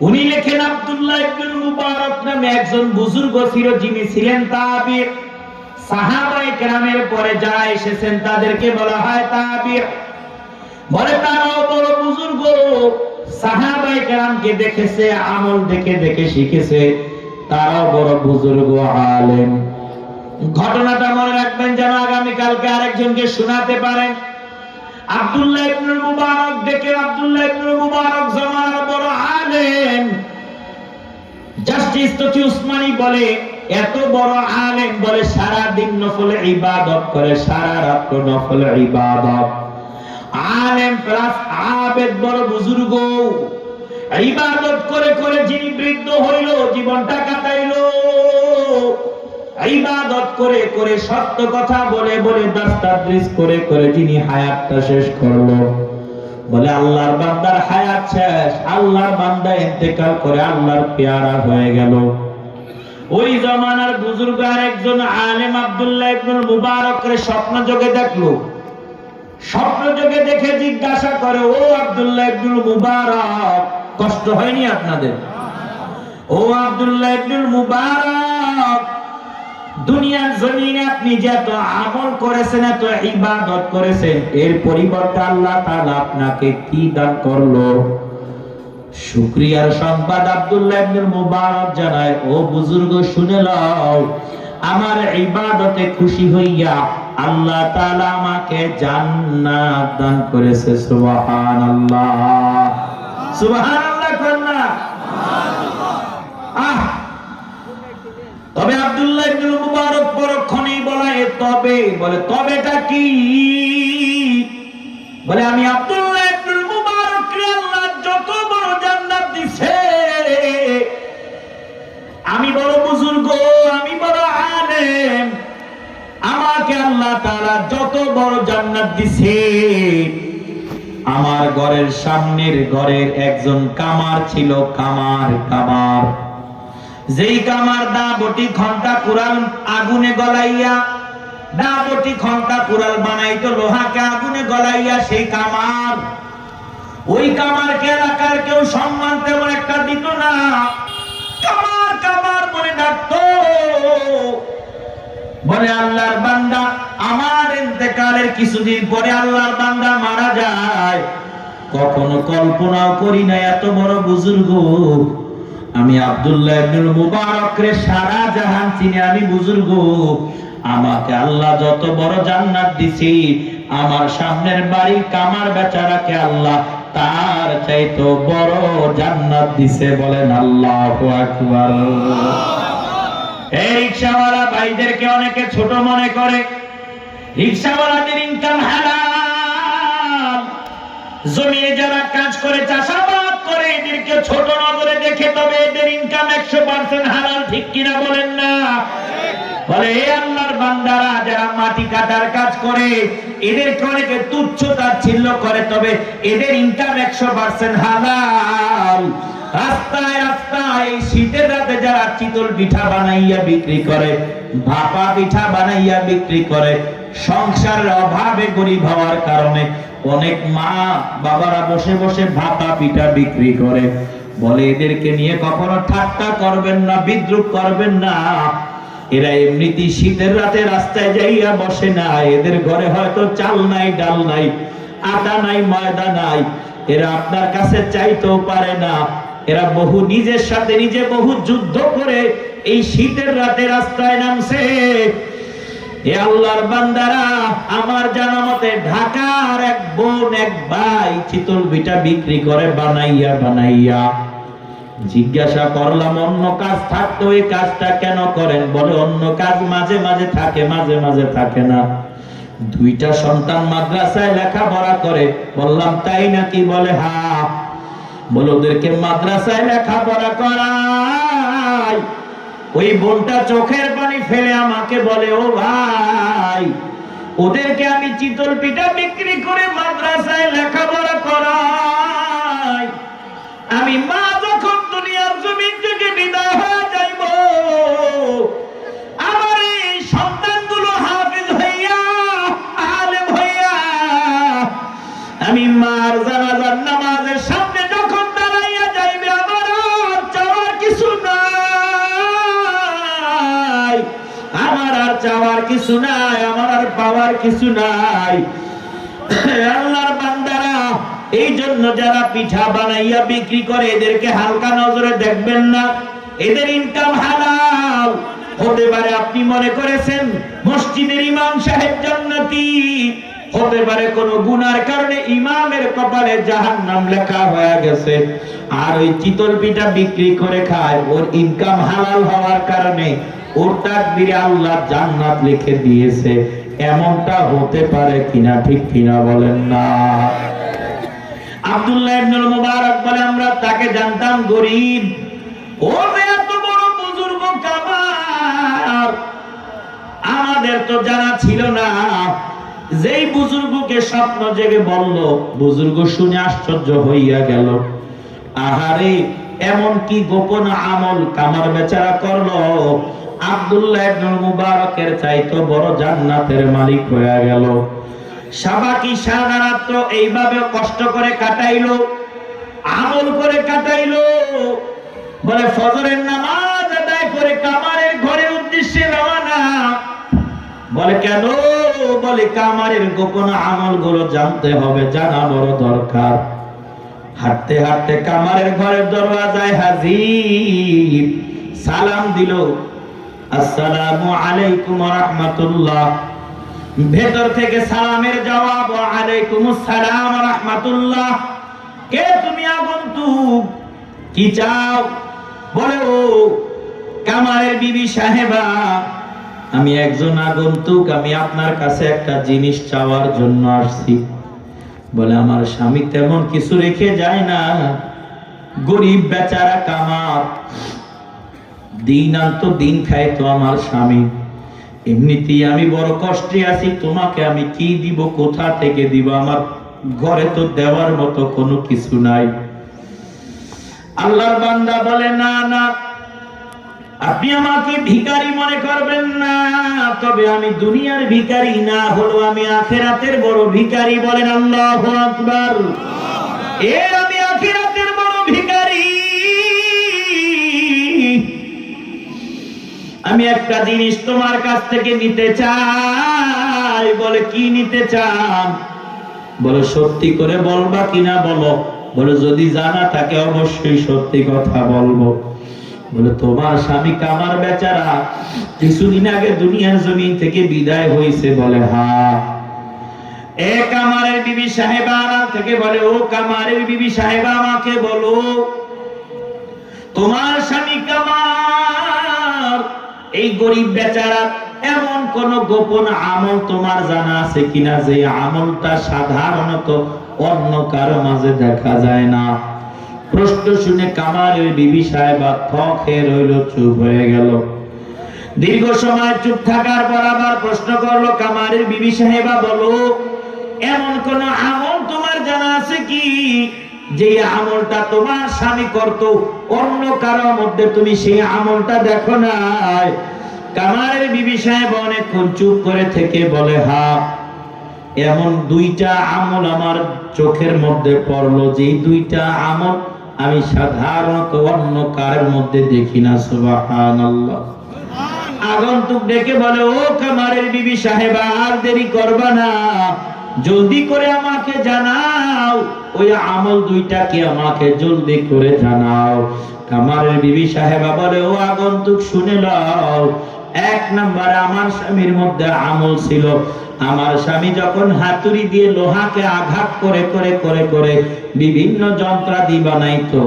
উনি লেখেন আব্দুল্লাহ ইবনে মুবারক নামে একজন বুজুর্গ ছিল, যিনি ছিলেন তাবিঈ। সাহাবায়ে কেরামের পরে যারা এসেছেন তাদেরকে বলা হয় তাবিঈ। বলে তারাও বড় বুজুর্গ, সাহাবায়ে কেরামকে দেখেছে, আমল দেখে দেখে শিখেছে, তারাও বড় বুজুর্গ আলেম। ঘটনাটা মনে রাখবেন যেন আগামী কালকে আরেকজনকে শোনাতে পারেন। আব্দুল্লাহ ইবনে মুবারক ডেকে, আব্দুল্লাহ ইবনে মুবারক জামানার বড় আলেম। জাস্টিস তকি উসমানী বলে এত বড় আলেম, বলে সারা দিন নফল ইবাদত করে, সারা রাত নফল ইবাদত। আলেম প্লাস আবেদ, বড় বুজুর্গ। ইবাদত করে করে যিনি বৃদ্ধ হইল, জীবনটা কাটাইলো ইবাদত করে করে, সত্য কথা বলে বলে, দাস্তাদরিস করে করে যিনি হায়াতটা শেষ করলো, বলে আল্লাহর বান্দার হায়াত শেষ, আল্লাহর বান্দা ইন্তেকাল করে আল্লাহর পেয়ারা হয়ে গেল। ওই জামানার বুজুর্গ আর একজন আলেম আব্দুল্লাহ ইবনে মুবারকের স্বপ্ন যোগে দেখলো। স্বপ্ন যোগে দেখে জিজ্ঞাসা করে, ও আব্দুল্লাহ ইবনে মুবারক, কষ্ট হয়নি আপনাদের? ও আব্দুল্লাহ ইবনে মুবারক, দুনিয়ার জমিনে আপনি যে এত আমল করেছেন, এত ইবাদত করেছেন, এর পরিবর্তে আল্লাহ তাআলা আপনাকে কি দান করলো? শুকরিয়ার সংবাদ আব্দুল্লাহ ইবনে মুবারক জানায়, ও বুজুর্গ শুনে লও, আমার ইবাদতে খুশি হইয়া আল্লাহ তাআলা আমাকে জান্নাত দান করেছে। সুবহানাল্লাহ, সুবহানাল্লাহ কন্যা। আহ, তবে আব্দুল্লাহ ইবনে মুবারক পরক্ষণেই বলে তবে, বলে তবেটা কি? বলে আমি আব্দুল্লাহ ইবনে মুবারক রে আল্লাহ যত বড় জান্নাত দিছে, আমি বড় বুজুর্গ, আমি বড় আলেম, আমাকে আল্লাহ তাআলা যত বড় জান্নাত দিছে, আমার ঘরের সামনের ঘরের একজন কামার ছিল, কামার যেই কামার দা বটি ঘন্টা কুড়াল আগুনে গলাইয়া, দা বটি ঘন্টা কুড়াল বানাইতো লোহাকে আগুনে গলাইয়া, সেই কামার, ওই কামারকে এলাকার কেউ সম্মান তেমন একটা দিত না। কামার কামার বলে ডাকতো। বলে আল্লাহর বান্দা, আমার ইন্তেকালের কিছুদিন পরে আল্লাহর বান্দা মারা যায়, কখনো কল্পনাও করি না এত বড় বুজুর্গ আমি আব্দুল্লাহ ইবনে মুবারক রে সারা জাহান চিনি, আমি বুজুর্গ, আমাকে আল্লাহ যত বড় জান্নাত দিছি, আমার সামনের বাড়ি কামার বেচারাকে আল্লাহ তার চাইতো বড় জান্নাত দিছে। বলেন আল্লাহু আকবার। এই রিকশাওয়ালা ভাইদেরকে অনেকে ছোট মনে করে, রিকশাওয়ালাদের ইনকাম হারাম। জমিনে যারা কাজ করে, চাষাবাদ করে, এদেরকে ছোট নজরে দেখে, তবে এদের ইনকাম 100% হালাল, ঠিক কিনা বলেন না? বলে এই আল্লাহর বান্দারা যারা মাটি কাটার কাজ করে, এদেরকে অনেকে তুচ্ছ তাচ্ছিল্য করে, তবে এদের ইনকাম 100% হালাল। রাস্তায় রাস্তায় শীতের রাতে যারা চিতল পিঠা বানাইয়া বিক্রি করে, ভাপা পিঠা বানাইয়া বিক্রি করে, সংসারের অভাবে গরিব হওয়ার কারণে অনেক মা বাবারা বসে বসে ভাপা পিঠা বিক্রি করে। বলে এদেরকে নিয়ে কখনো ঠাট্টা করবেন না, বিদ্রুপ করবেন না। এরা এমনিতেই শীতের রাতে রাস্তায় যাইয়া বসে না, এদের ঘরে হয়তো চাল নাই, ডাল নাই, আটা নাই, ময়দা নাই, এরা আপনার কাছে চাইতেও পারে না। এরা বহু নিজের সাথে নিজে বহু যুদ্ধ করে এই শীতের রাতে রাস্তায় নামছে। এ আল্লাহর বান্দারা, আমার জানা মতে ঢাকার এক বোন এক ভাই চিতল পিঠা বিক্রি করে বানাইয়া বানাইয়া। জিজ্ঞাসা করলাম অন্য কাজ থাকতো, এই কাজটা কেন করেন? বলে অন্য কাজ মাঝে মাঝে থাকে, মাঝে মাঝে থাকে না। দুইটা সন্তান মাদ্রাসায় লেখাপড়া করে। বললাম তাই নাকি? বলে হ্যাঁ। বলে ওদেরকে মাদ্রাসায় লেখাপড়া করাই। ওই বোনটা চোখের পানি ফেলে আমাকে বলে, ও ভাই, ওদেরকে আমি চিতল পিঠা বিক্রি করে মাদ্রাসায় লেখাপড়া করাই, আমি মা যখন দুনিয়ার জমিন থেকে বিদায় হয়ে যাইব, আমার এই সন্তানগুলো হাফেজ হইয়া, আলেম হইয়া, আমি মার জানাজার নামাজের সামনে যখন দাঁড়াইয়া যাইবে, আমার করার কিছু নাই, আমার আর পাওয়ার কিছু নাই। আল্লাহর বান্দারা, এই জন্য যারা পিঠা বানাইয়া বিক্রি করে এদেরকে হালকা নজরে দেখবেন না। এদের ইনকাম হালাল হতে পারে। আপনি মনে করেছেন মসজিদের ইমাম সাহেব জান্নাতি, হতে পারে কোন গুনার কারণে ইমামের কপালে জাহান্নাম লেখা হয়ে গেছে, আর ওই চিতল পিঠা বিক্রি করে খায়, ওর ইনকাম হালাল হওয়ার কারণে ওর তাকদীরে আল্লাহ জান্নাত লিখে দিয়েছে। এমনটা হতে পারে কিনা, ঠিক কিনা বলেন না? আব্দুল্লাহ ইবনুল মুবারক বলে, আমরা তাকে জানতাম গরিব, ও এত বড় বুজুর্গ কামার, আমাদের তো জানা ছিল না। যেই বুজুর্গকে স্বপ্ন জেগে বলল, বুজুর্গ শুনে আশ্চর্য হইয়া গেল। আহারে, এমন কি গোপন আমল কামার বেচারা করলো, আব্দুল্লাহ ইবনুল মুবারকের চাইতো বড় জান্নাতের মালিক হয়ে গেল। সাবাকি সারা রাত্র এইভাবে কষ্ট করে কাটাইলো, আমল করে কাটাইলো। বলে ফজরের নামাজ আদায় করে কামারের ঘরের উদ্দেশ্যে রওনা। বলে কেন? বলে কামারের গোপন আমলগুলো জানতে হবে, জানা বড় দরকার। হাঁটতে হাঁটতে কামারের ঘরের দরওয়াজায় হাজির, সালাম দিল, আসসালামু আলাইকুম ওয়া রাহমাতুল্লাহ। ভেতর থেকে সালামের জবাব, ওয়া আলাইকুমুস সালাম ওয়া রাহমাতুল্লাহ। কে তুমি? আগন্তুক। কি চাও? বলে, ও কামারের বিবি সাহেবা, আমি একজন আগন্তুক, আমি আপনার কাছে একটা জিনিস চাওয়ার জন্য আসছি। বলে, আমার স্বামী তেমন কিছু রেখে যায় না, গরিব বেচারা কামার, দিন আনতো দিন খায় তো আমার স্বামী, এমনিতেই আমি বড় কষ্টে আছি, তোমাকে আমি কি দিব, কোথা থেকে দিব, আমার ঘরে তো দেওয়ার মতো কোনো কিছু নাই। আল্লাহর বান্দা বলে, না না, আপনি আমাকে ভিখারি মনে করবেন না, তবে আমি দুনিয়ার ভিখারি না, হলো আমি আখিরাতের বড় ভিখারি। বলেন আল্লাহু আকবার। আমি আখিরাতের বড় ভিখারি। আমি একটা জিনিস তোমার কাছ থেকে নিতে চাই। বলে, কি নিতে চান? বলে, সত্যি করে বলবা কিনা বলো। বলে, যদি জানা থাকে অবশ্যই সত্যি কথা বলবো। বলে, তোমার স্বামী কামার বেচারা কিছুদিন আগে দুনিয়ার জমিন থেকে বিদায় হয়েছে। বলে, হ্যাঁ। এ কামারের বিবি সাহেবা আড়াল থেকে বলে, ও কামারের বিবি সাহেবা, আমাকে বলো, তোমার স্বামী কামার এই গরিব বেচারা এমন কোন গোপন আমল তোমার জানা আছে কিনা, যে আমলটা সাধারণত অন্য কারো মাঝে দেখা যায় না? প্রশ্ন শুনে কামারের বিবি সাহেবা থক খেয়ে রইল, চুপ হয়ে গেল। দীর্ঘ সময় চুপ থাকার পর আবার প্রশ্ন করলো, কামারের বিবি সাহেবা বলো, এমন কোন আমল তোমার জানা আছে কি, যে আমলটা তোমার স্বামী করত, অন্য কারোর মধ্যে তুমি সেই আমলটা দেখো নাই? কামারের বিবি সাহেব অনেকক্ষণ চুপ করে থেকে বলে, হ্যাঁ, এমন দুইটা আমল আমার চোখের মধ্যে পড়লো, যে দুইটা আমল আমি সাধারণত অন্য কারোর মধ্যে দেখি না। সুবহানাল্লাহ। আগন্তুক ডেকে বলে, ও কামারের বিবি সাহেবা, আর দেরি করবা না, জলদি করে আমাকে জানাও, ওই আমল দুইটা কি আমাকে জলদি করে জানাও। কামারের বিবি সাহেবা বলে, ও আগন্তুক শুনে লও, এক নম্বর আমার স্বামীর মধ্যে আমল ছিল, আমার স্বামী যখন হাতুড়ি দিয়ে লোহাকে আঘাত করে করে করে করে বিভিন্ন যন্ত্রাদি বানাইতো,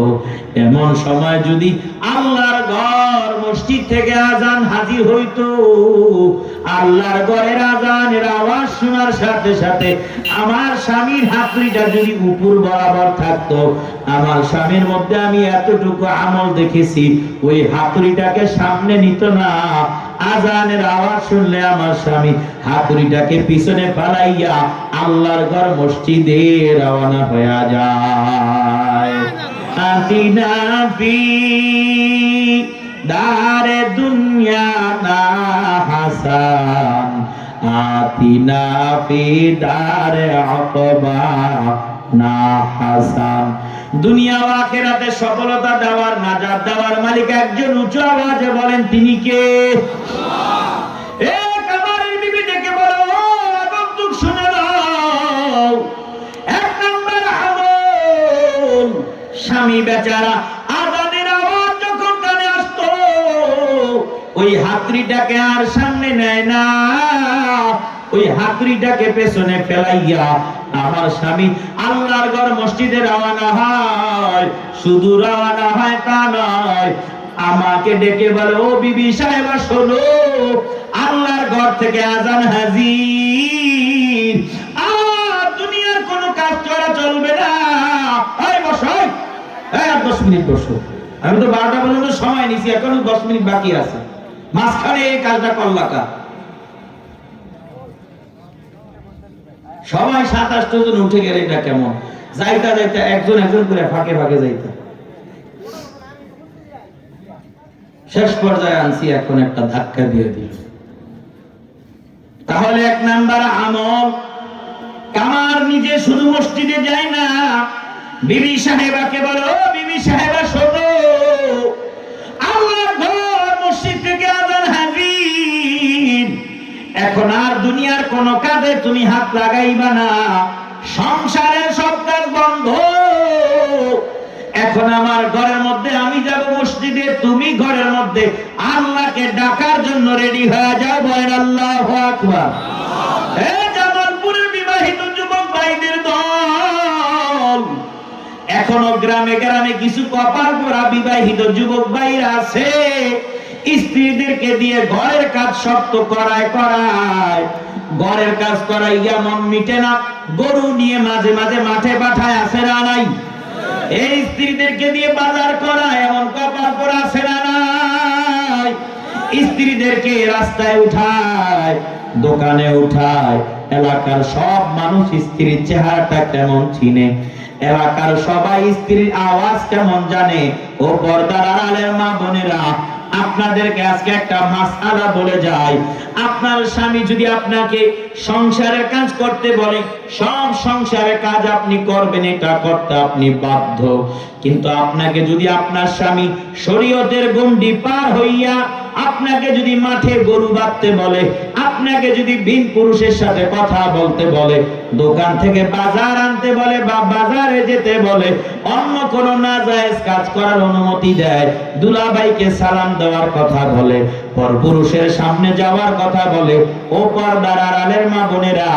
এমন সময় যদি আল্লাহর ঘর মসজিদ থেকে আজান হাজির হইতো, আল্লাহর ঘরের আজানের আওয়াজ শোনার সাথে সাথে আমার স্বামীর হাতুড়িটা যদি উপর বরাবর থাকতো, আমার স্বামীর মধ্যে আমি এতটুকু আমল দেখেছি, ওই হাতুড়িটাকে সামনে নিত না, আজানের আওয়াজ শুনলে আমার স্বামী হাতুড়িটাকে পিছনে ফালাইয়া আল্লাহর ঘর মসজিদে রওনা হয়ে যায়। আতিনা ফি দারে দুনিয়া না হাসান, আতিনা ফি দারে আকবা না হাসান। দুনিয়া ও আখিরাতে সফলতা দেওয়ার, নাজাত দেওয়ার মালিক একজন, উচ্চ আওয়াজে বলেন তিনি কে? আল্লাহ। এ কামারের স্বামী বেচারা আযানের আওয়াজ যখন কানে আসতো ওই হাতড়িটাকে আর সামনে নেয় না, ওই হাতড়িটাকে পেছনে ফেলাইয়া আমার স্বামী আল্লাহর ঘর মসজিদে রওনা হয়। শুধু রওনা হয় তা নয়, আমাকে ডেকে বলে, ও বিবি সাহেবা শোনো, আল্লাহর ঘর থেকে আজান হাজির, আর দুনিয়ার কোনো কাজ করা চলবে না। এই বসো, এই 10 মিনিট বসো, আমি তো 12টা পর্যন্ত সময় নিছি, এখনো 10 মিনিট বাকি আছে, মাঝখানে এই কাজটা করলাকা। সবাই 27 জন উঠে গেলে এটা কেমন? যাইতা যাইতা একজন একজন করে ফাঁকে ফাঁকে যাইতা, শেষ পর্যায়ে আনছি এখন একটা ধাক্কা দিয়ে দিল। তাহলে 1 নাম্বার আমল, কামার নিজে শুধু মসজিদে যায় না, বিবি সাহেবাকে বলো, বিবি সাহেবা শোনো, আল্লাহর ঘর মসজিদ থেকে আজান হাজির, এখন আর দুনিয়ার কোন কাজে তুমি হাত লাগাইবা না, সংসারের সব কাজ বন্ধ, এখন আমার ঘরের মধ্যে আমি যাব মসজিদে, তুমি ঘরের মধ্যে আল্লাহকে ডাকার জন্য রেডি হয়ে যাও। বলেন আল্লাহু আকবার। এই জামালপুরের বিবাহিত যুবক ভাইদের দল, এখনো গ্রামে গ্রামে কিছু কপাল পোড়া বিবাহিত যুবক ভাইরা আছে, স্ত্রীদেরকে দিয়ে ঘরের কাজ শক্ত করায়, ঘরের কাজ করাইয়া মন মিটে না, গরু নিয়ে মাঝে মাঝে মাঠে পাঠায়, আছে না নাই? এই স্ত্রীদেরকে দিয়ে বাজার করায়, এমন কপাল পোড়া আছে না নাই? স্ত্রীদেরকে রাস্তায় উঠায়, দোকানে উঠায়, এলাকার সব মানুষ স্ত্রীর চেহারাটা কেমন চিনে, এলাকার সবাই স্ত্রীর আওয়াজ কেমন জানে। ও পর্দার আড়ালের মা বোনেরা, আপনাদেরকে আজকে একটা মাসআলা বলে যাই, আপনার স্বামী যদি আপনাকে সংসারের কাজ করতে বলে, সব সংসারের কাজ আপনি করবেন, এটা করতে আপনি বাধ্য, কিন্তু আপনাকে যদি আপনার স্বামী শরীয়তের গণ্ডি পার হইয়া আপনাকে যদি মাঠে গরু বাঁধতে বলে, আপনাকে যদি ভিন পুরুষের সাথে কথা বলতে বলে, দোকান থেকে বাজার আনতে বলে বা বাজারে যেতে বলে, অন্য কোন নাজায়েজ কাজ করার অনুমতি দেয়, দুলাভাইকে সালাম দেওয়ার কথা বলে, পরপুরুষের সামনে যাওয়ার কথা বলে, ও পর্দার আড়ালের মা বোনেরা,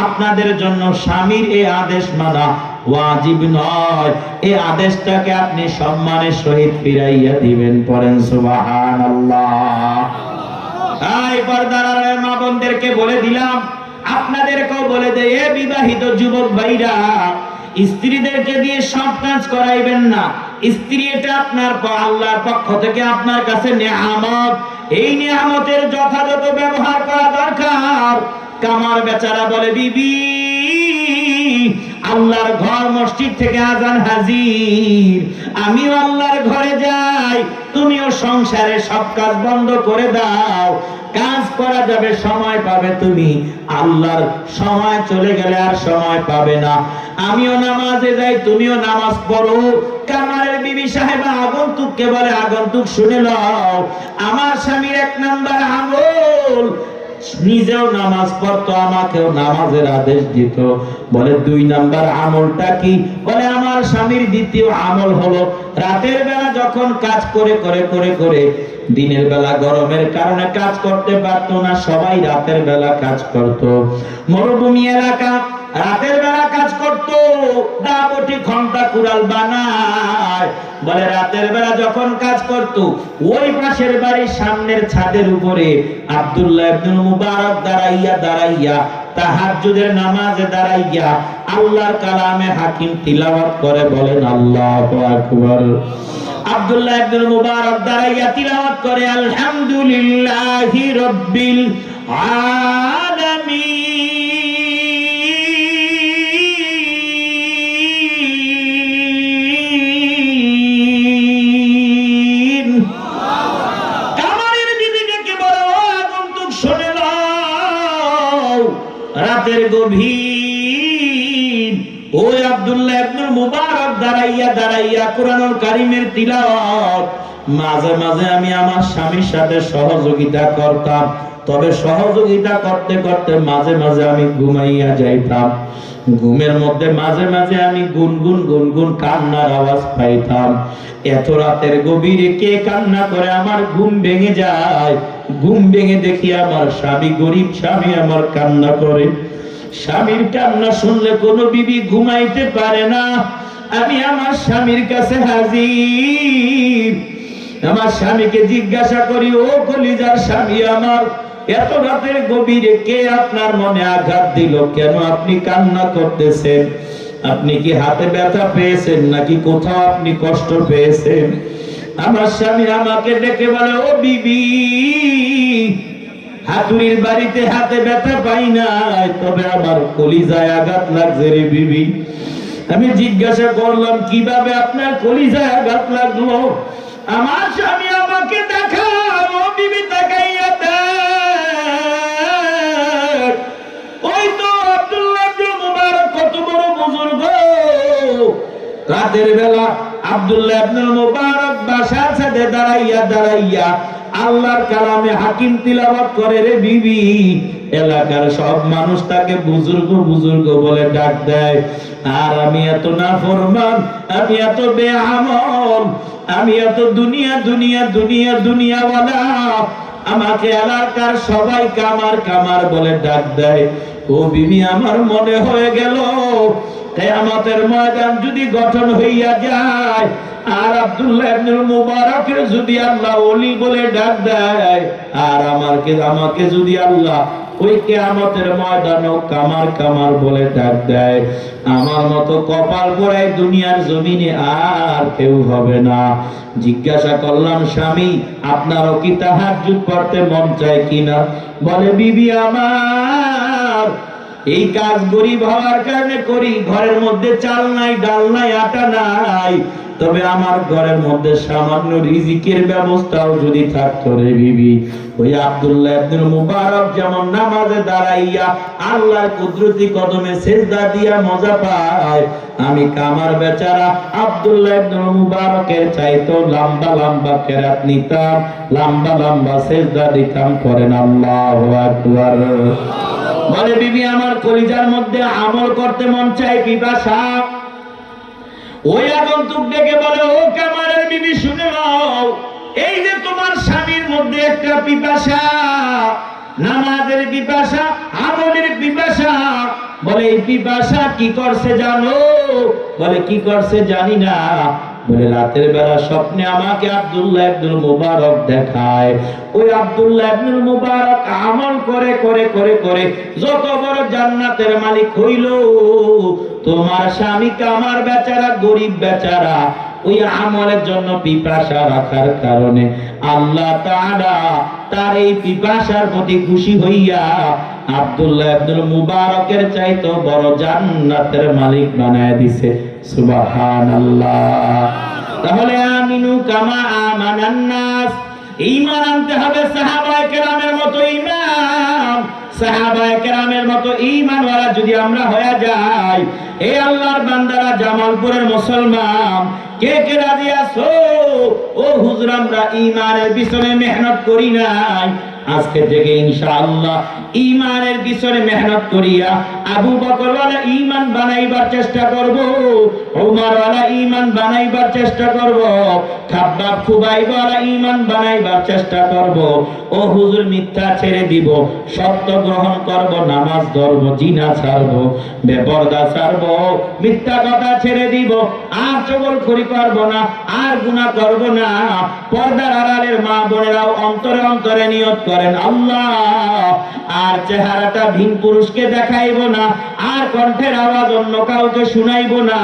আপনাদের জন্য স্বামীর এই আদেশ মানা ওয়াজিব নয়, এই আদেশটাকে আপনি সম্মানের সহিত ফিরাইয়া দিবেন। পড়েন সুবহানাল্লাহ। এই পর্দার আড়ালের মা বোনদেরকে বলে দিলাম, আপনাদেরকেও বলে দেয়, এ বিবাহিত যুবক ভাইরা, স্ত্রীদেরকে দিয়ে সব কাজ করাইবেন না। স্ত্রী এটা আপনার আল্লাহর পক্ষ থেকে আপনার কাছে নেয়ামত, এই নেয়ামতের যথাযথ ব্যবহার করা দরকার। কামার বেচারা বলে, বিবি আল্লাহর ঘর মসজিদ থেকে আজান হাজির, আমিও আল্লাহর ঘরে যাই, তুমিও সংসারে সব কাজ বন্ধ করে দাও, কাজ করা যাবে, সময় পাবে তুমি, আল্লাহর সময় চলে গেলে আর সময় পাবে না। আমিও নামাজে যাই, তুমিও নামাজ পড়ো। কামারের বিবি সাহেবা আগন্তুককে বলে, আগন্তুক শুনে লও, আমার স্বামীর 1 নাম্বার আমল, নিজেও নামাজ পড়তো, আমাকেও নামাজের আদেশ দিত। বলে 2 নাম্বার আমলটা কি? বলে আমার স্বামীর দ্বিতীয় আমল হলো, রাতের বেলা যখন কাজ করে করে করে করে, দিনের বেলা গরমের কারণে কাজ করতে পারতো না, সবাই রাতের বেলা কাজ করত, মরুভূমি এলাকা, রাতের বেলা কাজ করত, দাবটি ঘন্টা কুড়াল বানায়। বলে রাতের বেলা যখন কাজ করত, ওই পাশের বাড়ির সামনের ছাদের উপরে আব্দুল্লাহ ইবনে মুবারক দাঁড়াইয়া তাহাজ্জুদের নামাজে দাঁড়াইয়া আল্লাহর কালামে হাকিম তিলাওয়াত করে। বলেন আল্লাহু আকবার। আব্দুল্লাহ ইবনে মুবারক দাঁড়াইয়া তিলাওয়াত করে, আলহামদুলিল্লাহি রাব্বিল আলামিন। রাতের গভীর ওই আব্দুল্লাহ ইবনে মুবারক দাঁড়াইয়া কুরআনুল কারীমের তিলাওয়াত, মাঝে মাঝে আমি আমার স্বামীর সাথে সহযোগিতা করতাম, তবে সহযোগিতা করতে করতে মাঝে মাঝে আমি ঘুমাইয়া যাইতাম। ঘুমের মধ্যে মাঝে মাঝে আমি গুনগুন গুনগুন কান্নার আওয়াজ পাইতাম। এত রাতের গভীরে কে কান্না করে আমার ঘুম ভেঙে যায়। ঘুম ভেঙে দেখি আমার স্বামী, গরিব স্বামী আমার কান্না করে। স্বামীর কান্না শুনলে কোনো বিবি ঘুমাইতে পারে না। আমি আমার স্বামীর কাছে হাজির। আমার স্বামীকে জিজ্ঞাসা করি, ও কলিজার স্বামী আমার, এত রাতের গভীরে কে আপনার মনে আঘাত দিল? কেন আপনি কান্না করতেছেন? আপনি কি হাতে ব্যথা পেয়েছেন নাকি কোথাও আপনি কষ্ট পেয়েছেন? আমার স্বামী আমাকে ডেকে বলে, ও বিবি, হাতুড়ির বাড়িতে হাতে ব্যথা পাই নাই, তবে আমার কলিজায় আঘাত লাগছে রে বিবি। আমি জিজ্ঞাসা করলাম, কিভাবে আপনার কলিজায় আঘাত লাগলো? আমার স্বামী আমাকে দেখায়, ও বিবি তাকাইয়া দেখ, ওই তো আব্দুল্লাহ ইবনে মুবারক, কত বড় বুজুর্গ। রাতের বেলা আব্দুল্লাহ ইবনে মুবারক বাসার ছাদে দাঁড়াইয়া দাঁড়াইয়া আল্লাহর কালামে হাকিম তিলাওয়াত করে রে বিবি। এলাকার সব মানুষ তাকে বুজুর্গ বুজুর্গ বলে ডাক দেয়। আর আমি এত নাফরমান, আমি এত বেআমল, আমি এত দুনিয়া দুনিয়া দুনিয়া দুনিয়াওয়ালা, আমাকে এলাকার সবাই কামার কামার বলে ডাক দেয়। ও বিবি, আমার মনে হয়ে গেল কিয়ামতের ময়দান যদি গঠন হইয়া যায় আর আব্দুল্লাহ ইবনে মুবারকের যদি আল্লাহ ওলি বলে ডাক দেয়, আর আমাকে যদি আল্লাহ ওই কিয়ামতের ময়দানেও কামার কামার বলে ডাক দেয়, আমার মতো কপাল পোড়াই দুনিয়ার জমিনে আর কেউ হবে না। জিজ্ঞাসা করলাম, স্বামী আপনারও কি তাহাজ্জুদ পড়তে মন চায় কিনা? বলে, বিবি আমার এই কাজ গরিব হওয়ার কারণে করি। ঘরের মধ্যে চাল নাই, ডাল নাই, আটা নাই, তবে আমার ঘরের মধ্যে সামান্য রিজিকের ব্যবস্থাও যদি থাকতো রে বিবি, ওই আব্দুল্লাহ ইবনে মুবারক যেমন নামাজে দাঁড়াইয়া আল্লাহর কুদরতি কদমে সিজদা দিয়া মজা পায়, আমি কামার বেচারা আব্দুল্লাহ ইবনে মুবারকের চাইতো লম্বা লম্বা কেরাত নিতাম, লম্বা লম্বা সিজদা দিতাম। করেন আল্লাহু আকবার। বলে, বিবি আমার কলিজার মধ্যে আমল করতে মন চাই, পিপাসা। ওই আগন্তুক ডেকে বলে, ও কামারের বিবি শুনে নাও, এই যে তোমার স্বামীর মধ্যে একটা পিপাসা, নামাজের পিপাসা, আমলের পিপাসা। বলে, এই পিপাসা কি করছে জানো? বলে, কি করছে জানি না। বলে, রাতের বেলা স্বপ্নে আমাকে আব্দুল্লাহ ইবনে মুবারক দেখায়। ওই আব্দুল্লাহ ইবনে মুবারক আমল করে করে করে করে যত বড় জান্নাতের মালিক হইল, তোমার স্বামী কামার বেচারা, গরিব বেচারা, ওই আমলের জন্য পিপাসা রাখার কারণে আল্লাহ তাআলা তার এই পিপাসার প্রতি খুশি হইয়া আব্দুল্লাহ ইবনে মুবারকের চাইতো বড় জান্নাতের মালিক বানায় দিছে। সুবহানাল্লাহ। তাহলে আমিনু কামা আমানান নাস, ঈমান আনতে হবে সাহাবায়ে কেরামের মতো ঈমান। সাহাবায়ে কেরামের মতো ঈমানওয়ালা যদি আমরা হয়ে যাই, এই আল্লাহর বান্দারা, জামালপুরের মুসলমান, কে কে রাজি আছো? ও হুজুর, আমরা ঈমানের পিছনে মেহনত করি নাই, আজকে থেকে ইনশাআল্লাহ ঈমানের পিছনে মেহনত করিয়া আবু বকর ওয়ালা ঈমান বানাইবার চেষ্টা করব, ওমর ওয়ালা ঈমান বানাইবার চেষ্টা করব, খাব্বাব খুবাইব ওয়ালা ঈমান বানাইবার চেষ্টা করব। ও হুজুর, মিথ্যা ছেড়ে দিব, সত্য গ্রহণ করব, নামাজ ধরব, জিনা ছাড়ব, বেপরদা ছাড়ব, মিথ্যা কথা ছেড়ে দিব, আর চগলখড়ি করব না, আর গুনাহ করব না। পর্দার আড়ালের মা বোনেরাও অন্তরে অন্তরে নিয়ত করেন, আল্লাহ, আর চেহারাটা ভিন পুরুষকে দেখাইব না, আর কণ্ঠের আওয়াজ অন্য কাউকে শুনাইব না,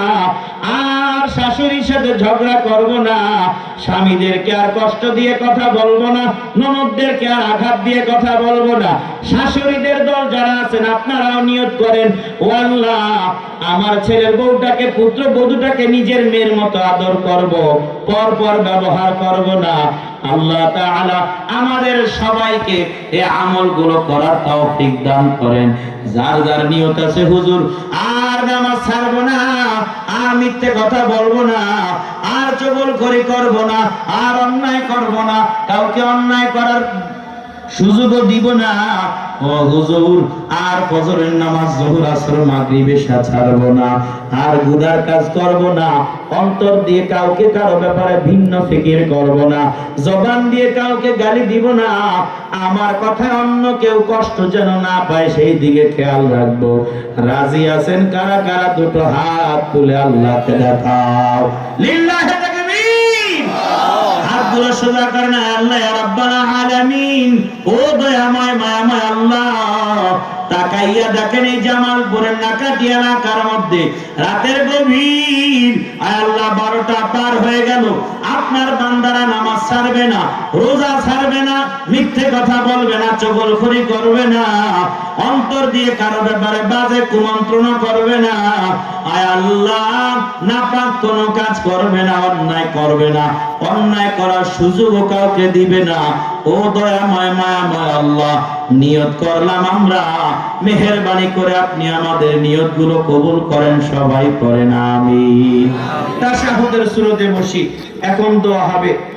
আর শাশুড়ির সাথে ঝগড়া করব না, স্বামীদেরকে আর কষ্ট দিয়ে কথা বলবো না, ননদদেরকে আর আঘাত দিয়ে কথা বলবো না। শাশুড়িদের দল যারা আছেন আপনারাও নিয়ত করেন, ও আল্লাহ, আমার ছেলের বউটাকে, পুত্র বধূটাকে নিজের মেয়ের মতো আদর করব, পর পর ব্যবহার করব না। আল্লাহ তাআলা আমাদের সবাইকে এই আমলগুলো করার তৌফিক দান করেন। যার যার নিয়ত আছে, হুজুর আর নামাজ ছাড়বো না, আর মিথ্যে কথা বলবো না, আর চগলখড়ি করব না, আর অন্যায় করব না, কাউকে অন্যায় করার সুযোগও দিব না। ও হুজুর, আর ফজরের নামাজ, যোহর, আসর, মাগরিব, এশা ছাড়বো না, আর গুনার কাজ করব না, অন্তর দিয়ে কাউকে কারো ব্যাপারে ভিন্ন ফিকির করব না, জবান দিয়ে কাউকে গালি দিব না, আমার কথায় অন্য কেউ কষ্ট যেন না পায় সেই দিকে খেয়াল রাখবো। রাজি আছেন কারা কারা? দুটো হাত তুলে আল্লাহকে দেখাও। লিল্লাহি তাকবীর। হাতগুলো সোজা করেন। আল্লাহ ইয়া রাব্বানা আলামিন, ও দয়াময় মায়াময় আল্লাহ, তাকাইয়া দেখেন এই জামালপুরের নাকাটিয়া এলাকার মধ্যে রাতের গভীর, আয় আল্লাহ 12টা পার হয়ে গেল, আপনার বান্দারা নামাজ ছাড়বে না, রোজা ছাড়বে না, মিথ্যে কথা বলবে না, চগলখড়ি করবে না, অন্তর দিয়ে কারো ব্যাপারে বাজে কুমন্ত্রণা করবে না, আয় আল্লাহ নাপাক কোনো কাজ করবে না, অন্যায় করবে না, অন্যায় করার সুযোগও কাউকে দিবে না। ও দয়াময় মায়াময় আল্লাহ, নিয়ত করলাম আমরা, মেহেরবানি করে আপনি আমাদের নিয়তগুলো কবুল করেন। সবাই পড়েন আমিন। তাশাহুদের সূরাতে বসি, এখন দোয়া হবে।